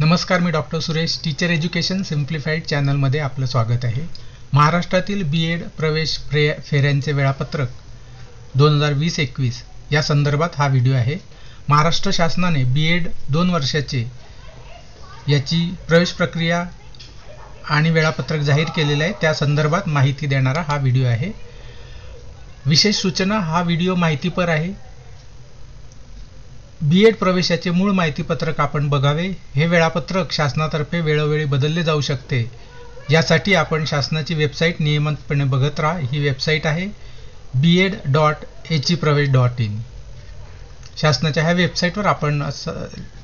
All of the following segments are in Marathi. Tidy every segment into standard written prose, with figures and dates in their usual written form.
नमस्कार, मी doctor Suresh, teacher education simplified चॅनलमध्ये आपलं स्वागत आहे। महाराष्ट्रातील बीएड प्रवेश फेऱ्यांचे वेळापत्रक 2020-21 या संदर्भात हा व्हिडिओ आहे। महाराष्ट्र शासनाने बीएड 2 वर्षाचे याची प्रवेश प्रक्रिया आणि वेळापत्रक जाहीर केलेले आहे, त्या संदर्भात माहिती देणारा हा व्हिडिओ आहे। विशेष सूचना, हा व्हिडिओ माहितीपर आहे। बीएड प्रवेशाचे मूळ माहितीपत्रक आपण बघावे। हे वेळापत्रक शासनातर्फे वेळोवेळी बदलले जाऊ शकते, यासाठी आपण शासनाची वेबसाईट नियमितपणे बघत राहा। ही वेबसाईट आहे bed.ecप्रवेश.in। शासनाच्या ह्या वेबसाईटवर आपण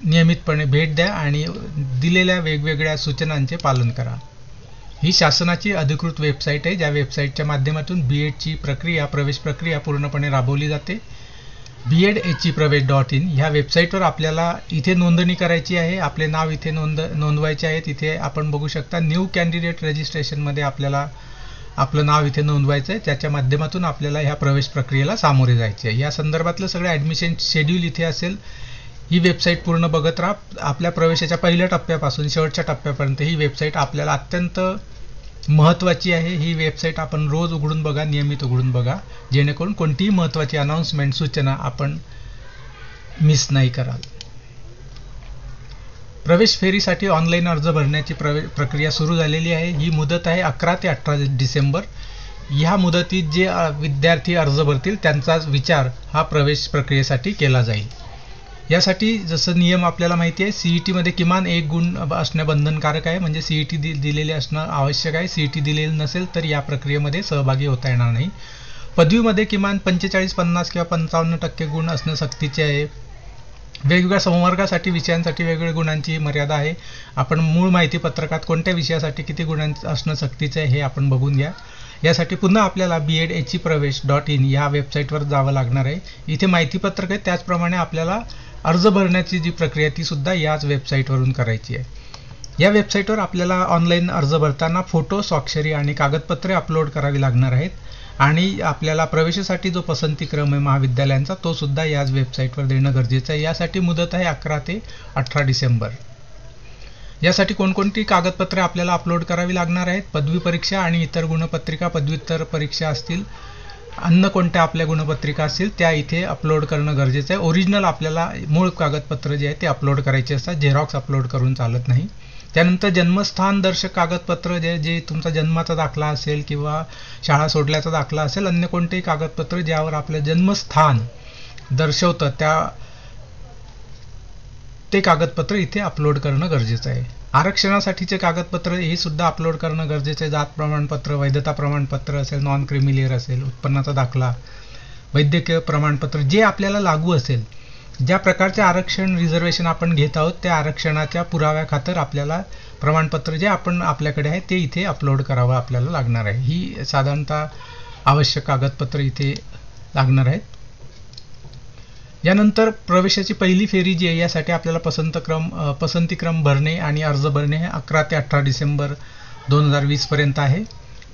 नियमितपणे भेट द्या आणि दिलेल्या वेगवेगळ्या सूचनांचे पालन करा। ही शासनाची अधिकृत वेबसाईट आहे, ज्या वेबसाईटच्या माध्यमातून बीएडची प्रवेश प्रक्रिया पूर्णपणे राबवली जाते। bed.ecप्रवेश.in ह्या वेबसाईटवर आपल्याला इथे नोंदणी करायची आहे। आपले नाव इथे नोंदवायचे आहे। इथे आपण बघू शकता न्यू कॅन्डिडेट रजिस्ट्रेशनमध्ये आपल्याला आपलं नाव इथे नोंदवायचं आहे। त्याच्या माध्यमातून आपल्याला ह्या प्रवेश प्रक्रियेला सामोरे जायचे आहे। या संदर्भातलं सगळं ॲडमिशन शेड्यूल इथे असेल। ही वेबसाईट पूर्ण बघत राहा। आपल्या प्रवेशाच्या पहिल्या टप्प्यापासून शेवटच्या टप्प्यापर्यंत ही वेबसाईट आपल्याला अत्यंत महत्त्वाची आहे। ही वेबसाईट आपण रोज उघडून बघा, नियमित उघडून बघा, जेणेकरून कोणतीही महत्त्वाची अनाउन्समेंट सूचना आपण मिस नाही कराल। प्रवेश फेरीसाठी ऑनलाईन अर्ज भरण्याची प्रक्रिया सुरू झालेली आहे। ही मुदत आहे 11 ते 18 डिसेंबर। ह्या मुदतीत जे विद्यार्थी अर्ज भरतील त्यांचा विचार हा प्रवेश प्रक्रियेसाठी केला जाईल। यासाठी जसं नियम आपल्याला माहिती आहे, सीईटी मध्ये किमान 1 गुण असणे बंधनकारक आहे, म्हणजे सीईटी दिलेले असणं आवश्यक आहे। सीईटी दिलेली नसेल तर या प्रक्रियेमध्ये सहभागी होता येणार नाही। पदवीमध्ये किमान 45, 50 किंवा 55% गुण असणं सक्तीचे आहे। वेगवेगळ्या संवर्गासाठी विषयांसाठी वेगवेगळ्या गुणांची मर्यादा आहे। आपण मूळ माहिती पत्रकात कोणत्या विषयासाठी किती गुणांचं असणं सक्तीचं आहे हे आपण बघून घ्या। यासाठी पुन्हा आपल्याला bed.ecप्रवेश.in या वेबसाईटवर जावं लागणार आहे। इथे माहितीपत्रक आहे, त्याचप्रमाणे आपल्याला अर्ज भरण्याची जी प्रक्रिया ती सुद्धा याच वेबसाईटवरून करायची आहे। या वेबसाईटवर आपल्याला ऑनलाईन अर्ज भरताना फोटो, स्वाक्षरी आणि कागदपत्रे अपलोड करावी लागणार आहेत आणि आपल्याला प्रवेशासाठी जो पसंतीक्रम आहे महाविद्यालयांचा तो सुद्धा याच वेबसाईटवर देणं गरजेचं आहे। यासाठी मुदत आहे 11 ते 18 डिसेंबर। यासाठी कोणकोणती कागदपत्रे आपल्याला अपलोड करावी लागणार आहेत? पदवी परीक्षा आणि इतर गुणपत्रिका, पदव्युत्तर परीक्षा असतील, अन्य कोणत्या आपल्या गुणपत्रिका असतील त्या इथे अपलोड करणं गरजेचं आहे। ओरिजिनल आपल्याला मूळ कागदपत्र जे आहे ते अपलोड करायचे असतात, झेरॉक्स अपलोड करून चालत नाही। त्यानंतर जन्मस्थान दर्शक कागदपत्र जे तुमचा जन्माचा दाखला असेल किंवा शाळा सोडल्याचा दाखला असेल, अन्य कोणतेही कागदपत्र ज्यावर आपलं जन्मस्थान दर्शवतं ते कागदपत्र इथे अपलोड करणं गरजेचं आहे। आरक्षणासाठीचे कागदपत्र हे सुद्धा अपलोड करणं गरजेचं आहे। जात प्रमाणपत्र, वैधता प्रमाणपत्र असेल, नॉन क्रिमिलियर असेल, उत्पन्नाचा दाखला, वैद्यकीय प्रमाणपत्र जे आपल्याला लागू असेल, ज्या प्रकारचे आरक्षण रिझर्वेशन आपण घेत आहोत त्या आरक्षणाच्या पुराव्याखातर आपल्याला प्रमाणपत्र जे आपण आपल्याकडे आहे ते इथे अपलोड करावं आपल्याला लागणार आहे। ही साधारणतः आवश्यक कागदपत्र इथे लागणार आहेत। यानंतर प्रवेशाची पहिली फेरी जी आहे यासाठी आपल्याला पसंतीक्रम भरणे आणि अर्ज भरणे हे 11 ते 18 डिसेंबर 2020 पर्यंत आहे।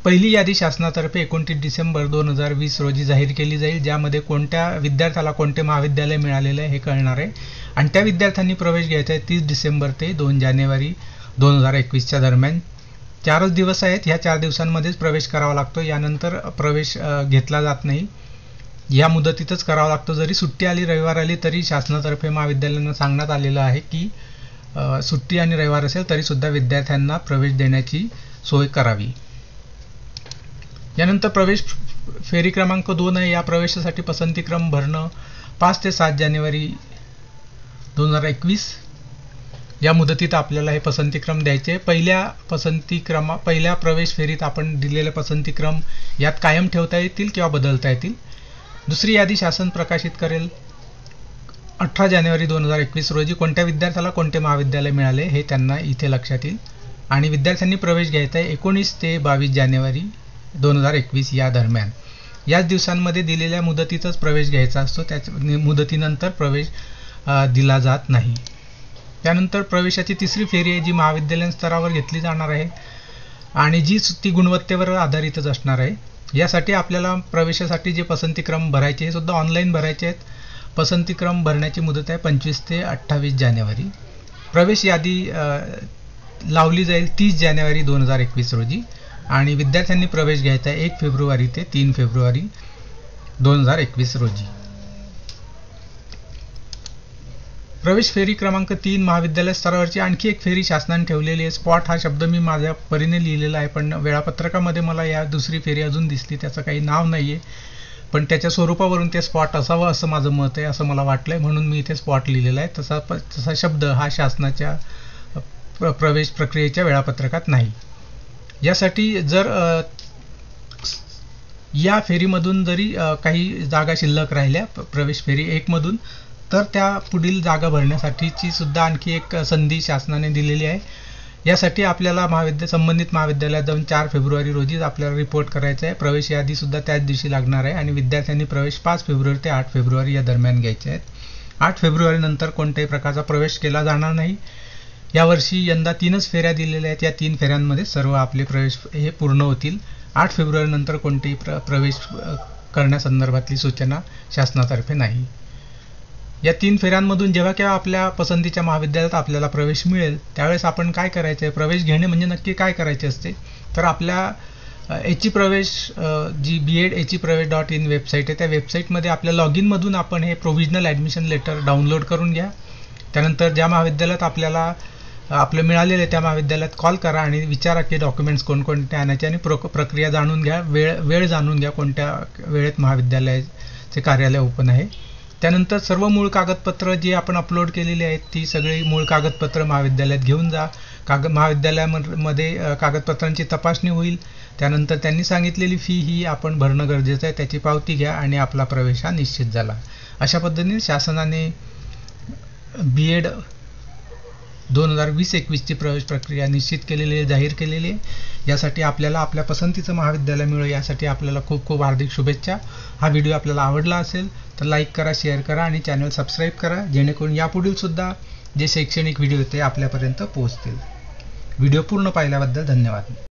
पहिली यादी शासनातर्फे 29 डिसेंबर 2020 रोजी जाहीर केली जाईल, ज्यामध्ये कोणत्या विद्यार्थ्याला कोणते महाविद्यालय मिळालेले आहे हे कळणार आहे आणि त्या विद्यार्थ्यांनी प्रवेश घ्यायचा आहे 30 डिसेंबर ते 2 जानेवारी 2021 दरम्यान। 4 दिवस आहेत, ह्या 4 दिवसांमध्येच प्रवेश करावा लागतो। यानंतर प्रवेश घेतला जात नाही, या मुदतीतच करावा लागतो। जरी सुट्टी आली, रविवार आली तरी शासनातर्फे महाविद्यालयांना सांगण्यात आलेलं आहे की सुट्टी आणि रविवार असेल तरी सुद्धा विद्यार्थ्यांना प्रवेश देण्याची सोय करावी। यानंतर प्रवेश फेरी क्रमांक 2 आहे। या प्रवेशासाठी पसंतीक्रम भरणं 5 ते 7 जानेवारी 2021 या मुदतीत आपल्याला हे पसंतीक्रम द्यायचे। पहिल्या प्रवेश फेरीत आपण दिलेले पसंतीक्रम यात कायम ठेवता येतील किंवा बदलता येतील। दुसरी यादी शासन प्रकाशित करेल 18 जानेवारी 2021 रोजी। कोणत्या विद्यार्थ्याला कोणते महाविद्यालय मिळाले हे त्यांना इथे लक्षात येईल आणि विद्यार्थ्यांनी प्रवेश घ्यायचा आहे 19 ते 22 जानेवारी 2021 या दरम्यान। याच दिवसांमध्ये दिलेल्या मुदतीतच प्रवेश घ्यायचा असतो, त्याच मुदतीनंतर प्रवेश दिला जात नाही। त्यानंतर प्रवेशाची तिसरी फेरी आहे जी महाविद्यालयीन स्तरावर घेतली जाणार आहे आणि ती गुणवत्तेवर आधारितच असणार आहे। यासाठी आपल्याला प्रवेशासाठी जे पसंतीक्रम भरायचे हे सुद्धा ऑनलाईन भरायचे आहेत। पसंतीक्रम भरण्याची मुदत आहे 25 ते 28 जानेवारी। प्रवेश यादी लावली जाईल 30 जानेवारी 2021 रोजी आणि विद्यार्थ्यांनी प्रवेश घ्यायचा आहे 1 फेब्रुवारी ते 3 फेब्रुवारी 2021 रोजी. प्रवेश फेरी क्रमांक 3 महाविद्यालय स्तरावरची आणखी एक फेरी शासनाने ठेवलेली आहे. स्पॉट हा शब्द मी माझ्या परीने लिहिलेला आहे, पण वेळापत्रकामध्ये मला या दुसरी फेरी अजून दिसली, त्याचं काही नाव नाही आहे, पण त्याच्या स्वरूपावरून ते स्पॉट असावं असं माझं मत आहे, असं मला वाटलंय, म्हणून मी इथे स्पॉट लिहिलेला आहे. तसा शब्द हा शासनाच्या प्रवेश प्रक्रियेच्या वेळापत्रकात नाही. यासाठी जर या फेरीमधून जरी काही जागा शिल्लक राहिल्या प्रवेश फेरी 1 मधून, तर त्या पुढील जागा भरण्यासाठीची सुद्धा आणखी एक संधी शासनाने दिलेली आहे. यासाठी आपल्याला संबंधित महाविद्यालयात जाऊन 4 फेब्रुवारी रोजी आपल्याला रिपोर्ट करायचा आहे. प्रवेश यादी सुद्धा त्याच दिवशी लागणार आहे आणि विद्यार्थ्यांनी प्रवेश 5 फेब्रुवारी ते 8 फेब्रुवारी या दरम्यान घ्यायचे आहेत. 8 फेब्रुवारी नंतर कोणत्याही प्रकारचा प्रवेश केला जाणार नाही. यावर्षी यंदा 3च फेऱ्या दिलेल्या आहेत. या 3 फेऱ्यांमध्ये सर्व आपले प्रवेश हे पूर्ण होतील. 8 फेब्रुवारी नंतर कोणतेही प्रवेश करण्यासंदर्भातली सूचना शासनातर्फे नाही. या 3 फेऱ्यांमधून जेव्हा केव्हा आपल्या पसंतीच्या महाविद्यालयात आपल्याला प्रवेश मिळेल त्यावेळेस आपण काय करायचं आहे, प्रवेश घेणे म्हणजे नक्की काय करायचे असते, तर आपल्या एची प्रवेश जी BEd-echipravesh.in वेबसाईट आहे, त्या वेबसाईटमध्ये आपल्या लॉग इनमधून आपण हे प्रोव्हिजनल ॲडमिशन लेटर डाउनलोड करून घ्या. त्यानंतर ज्या महाविद्यालयात आपल्याला आपलं मिळालेलं आहे त्या महाविद्यालयात कॉल करा आणि विचारा की डॉक्युमेंट्स कोणकोणते आणायचे आणि प्रक्रिया जाणून घ्या, वेळ जाणून घ्या, कोणत्या वेळेत महाविद्यालयाचे कार्यालय ओपन आहे. त्यानंतर सर्व मूळ कागदपत्र जी आपण अपलोड केलेली आहेत ती सगळी मूळ कागदपत्र महाविद्यालयात घेऊन जा. महाविद्यालयामध्ये कागदपत्रांची तपासणी होईल. त्यानंतर त्यांनी सांगितलेली फी ही आपण भरणं गरजेचं आहे, त्याची पावती घ्या आणि आपला प्रवेश हा निश्चित झाला. अशा पद्धतीने शासनाने BEd 2020-21 ची प्रवेश प्रक्रिया निश्चित केलेली आहे, जाहीर केलेली आहे. यासाठी आपल्याला आपल्या पसंतीचं महाविद्यालय मिळेल यासाठी आपल्याला खूप खूप हार्दिक शुभेच्छा. हा व्हिडिओ आपल्याला आवडला असेल तर लाईक करा, शेअर करा आणि चॅनल सबस्क्राईब करा, जेणेकरून यापुढील सुद्धा जे शैक्षणिक व्हिडिओ ते आपल्यापर्यंत पोहोचतील. व्हिडिओ पूर्ण पाहिल्याबद्दल धन्यवाद.